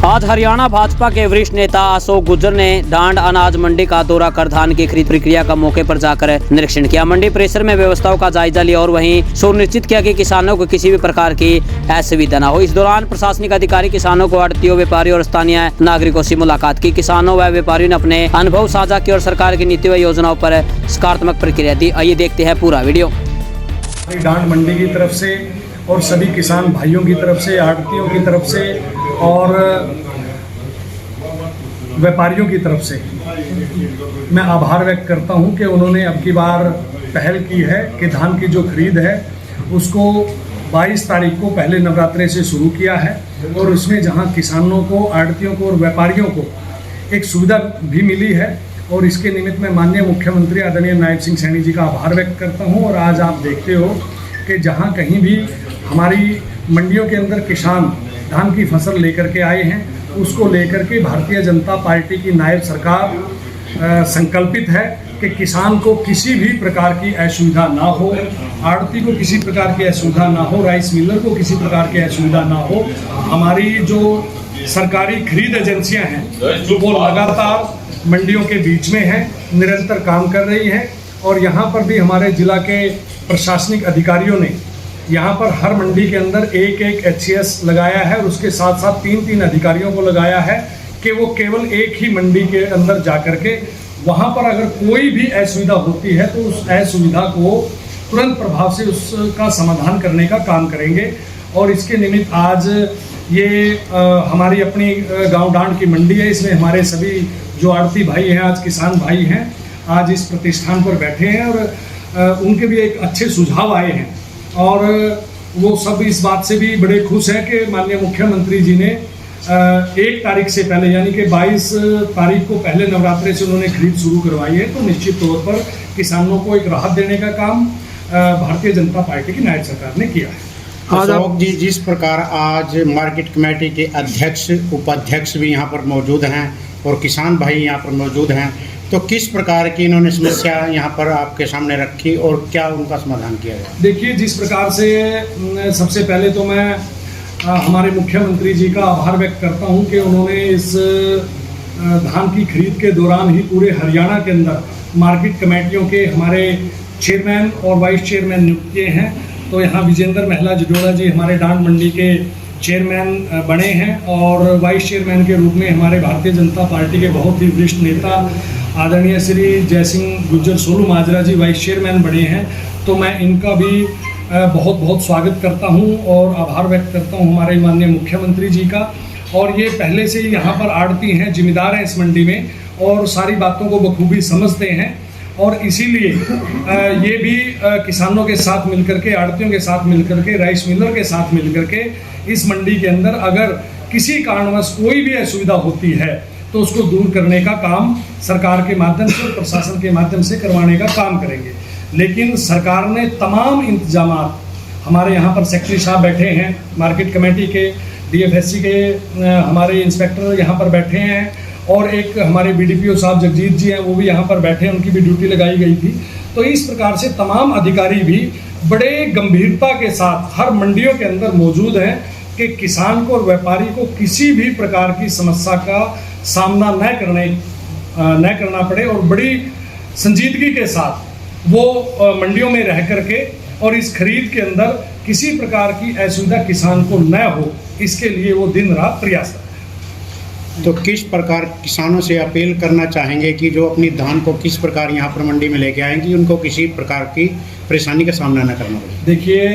आज हरियाणा भाजपा के वरिष्ठ नेता अशोक गुर्जर ने डांड अनाज मंडी का दौरा कर धान की खरीद प्रक्रिया का मौके पर जाकर निरीक्षण किया। मंडी परिसर में व्यवस्थाओं का जायजा लिया और वहीं सुनिश्चित किया कि किसानों को किसी भी प्रकार की असुविधा न हो। इस दौरान प्रशासनिक अधिकारी किसानों को आड़तियों, व्यापारियों और स्थानीय नागरिकों से मुलाकात की। किसानों व व्यापारियों ने अपने अनुभव साझा किए और सरकार की नीति व योजनाओं पर सकारात्मक प्रतिक्रिया दी। आइए देखते हैं पूरा वीडियो। डांड मंडी की तरफ से और सभी किसान भाइयों की तरफ से, आड़तियों की तरफ से और व्यापारियों की तरफ से मैं आभार व्यक्त करता हूं कि उन्होंने अब की बार पहल की है कि धान की जो खरीद है उसको 22 तारीख को पहले नवरात्रे से शुरू किया है और उसमें जहां किसानों को, आड़तियों को और व्यापारियों को एक सुविधा भी मिली है और इसके निमित्त मैं माननीय मुख्यमंत्री आदरणीय नायब सिंह सैनी जी का आभार व्यक्त करता हूं। और आज आप देखते हो कि जहां कहीं भी हमारी मंडियों के अंदर किसान धान की फसल लेकर के आए हैं, उसको लेकर के भारतीय जनता पार्टी की नायब सरकार संकल्पित है कि किसान को किसी भी प्रकार की असुविधा ना हो, आड़ती को किसी प्रकार की असुविधा ना हो, राइस मिलर को किसी प्रकार की असुविधा ना हो। हमारी जो सरकारी खरीद एजेंसियां हैं वो लगातार मंडियों के बीच में हैं, निरंतर काम कर रही हैं और यहाँ पर भी हमारे जिला के प्रशासनिक अधिकारियों ने यहाँ पर हर मंडी के अंदर एक HCS लगाया है और उसके साथ साथ 3 अधिकारियों को लगाया है कि वो केवल एक ही मंडी के अंदर जा कर के वहाँ पर अगर कोई भी असुविधा होती है तो उस असुविधा को तुरंत प्रभाव से उसका समाधान करने का काम करेंगे। और इसके निमित्त आज ये हमारी अपनी गांव डांड की मंडी है, इसमें हमारे सभी जो आड़ती भाई हैं, आज किसान भाई हैं, आज इस प्रतिष्ठान पर बैठे हैं और उनके भी एक अच्छे सुझाव आए हैं और वो सब इस बात से भी बड़े खुश हैं कि माननीय मुख्यमंत्री जी ने 1 तारीख से पहले यानी कि 22 तारीख को पहले नवरात्रे से उन्होंने खरीद शुरू करवाई है। तो निश्चित तौर पर किसानों को एक राहत देने का काम भारतीय जनता पार्टी की नायब सरकार ने किया है। अशोक जी, जिस प्रकार आज मार्केट कमेटी के अध्यक्ष, उपाध्यक्ष भी यहाँ पर मौजूद हैं और किसान भाई यहाँ पर मौजूद हैं, तो किस प्रकार की इन्होंने समस्या यहाँ पर आपके सामने रखी और क्या उनका समाधान किया गया? देखिए, जिस प्रकार से सबसे पहले तो मैं हमारे मुख्यमंत्री जी का आभार व्यक्त करता हूँ कि उन्होंने इस धान की खरीद के दौरान ही पूरे हरियाणा के अंदर मार्केट कमेटियों के हमारे चेयरमैन और वाइस चेयरमैन नियुक्त किए हैं। तो यहाँ विजेंद्र महिला जडोड़ा जी हमारे डांड मंडी के चेयरमैन बने हैं और वाइस चेयरमैन के रूप में हमारे भारतीय जनता पार्टी के बहुत ही वरिष्ठ नेता आदरणीय श्री जयसिंह गुर्जर सोलू माजरा जी वाइस चेयरमैन बने हैं। तो मैं इनका भी बहुत बहुत स्वागत करता हूं और आभार व्यक्त करता हूं हमारे माननीय मुख्यमंत्री जी का। और ये पहले से ही यहाँ पर आड़ती हैं, जिम्मेदार हैं इस मंडी में और सारी बातों को बखूबी समझते हैं और इसीलिए ये भी किसानों के साथ मिलकर के, आड़तियों के साथ मिलकर के, राइस मिलर के साथ मिलकर के इस मंडी के अंदर अगर किसी कारणवश कोई भी असुविधा होती है तो उसको दूर करने का काम सरकार के माध्यम से, प्रशासन के माध्यम से करवाने का काम करेंगे। लेकिन सरकार ने तमाम इंतजाम, हमारे यहाँ पर सेक्रेटरी साहब बैठे हैं, मार्केट कमेटी के, DFSC के हमारे इंस्पेक्टर यहाँ पर बैठे हैं और एक हमारे BDPO साहब जगजीत जी हैं, वो भी यहाँ पर बैठे हैं, उनकी भी ड्यूटी लगाई गई थी। तो इस प्रकार से तमाम अधिकारी भी बड़े गंभीरता के साथ हर मंडियों के अंदर मौजूद हैं कि किसान को और व्यापारी को किसी भी प्रकार की समस्या का सामना न करना पड़े और बड़ी संजीदगी के साथ वो मंडियों में रह करके और इस खरीद के अंदर किसी प्रकार की असुविधा किसान को न हो, इसके लिए वो दिन रात प्रयास करें। तो किस प्रकार किसानों से अपील करना चाहेंगे कि जो अपनी धान को किस प्रकार यहाँ पर मंडी में लेके आएंगे, उनको किसी प्रकार की परेशानी का सामना न करना पड़े? देखिए,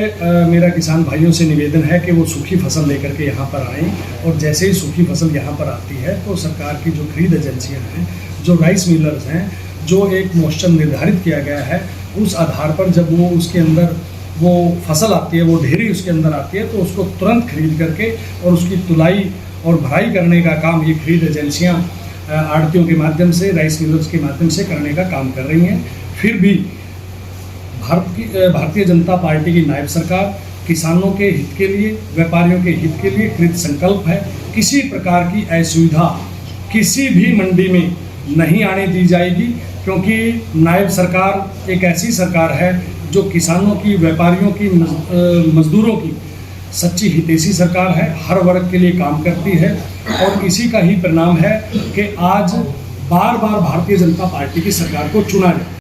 मेरा किसान भाइयों से निवेदन है कि वो सूखी फसल लेकर के यहाँ पर आएँ और जैसे ही सूखी फसल यहाँ पर आती है तो सरकार की जो खरीद एजेंसियाँ हैं, जो राइस मिलर्स हैं, जो एक मॉइस्चर निर्धारित किया गया है, उस आधार पर जब वो उसके अंदर वो फसल आती है, वो ढेरी उसके अंदर आती है, तो उसको तुरंत खरीद करके और उसकी तुलाई और भराई करने का काम ये खरीद एजेंसियां आड़तियों के माध्यम से, राइस मिलर्स के माध्यम से करने का काम कर रही हैं। फिर भी भारतीय जनता पार्टी की नायब सरकार किसानों के हित के लिए, व्यापारियों के हित के लिए कृत संकल्प है। किसी प्रकार की असुविधा किसी भी मंडी में नहीं आने दी जाएगी, क्योंकि नायब सरकार एक ऐसी सरकार है जो किसानों की, व्यापारियों की, मजदूरों की सच्ची हितैषी सरकार है, हर वर्ग के लिए काम करती है और इसी का ही परिणाम है कि आज बार बार भारतीय जनता पार्टी की सरकार को चुना जाए।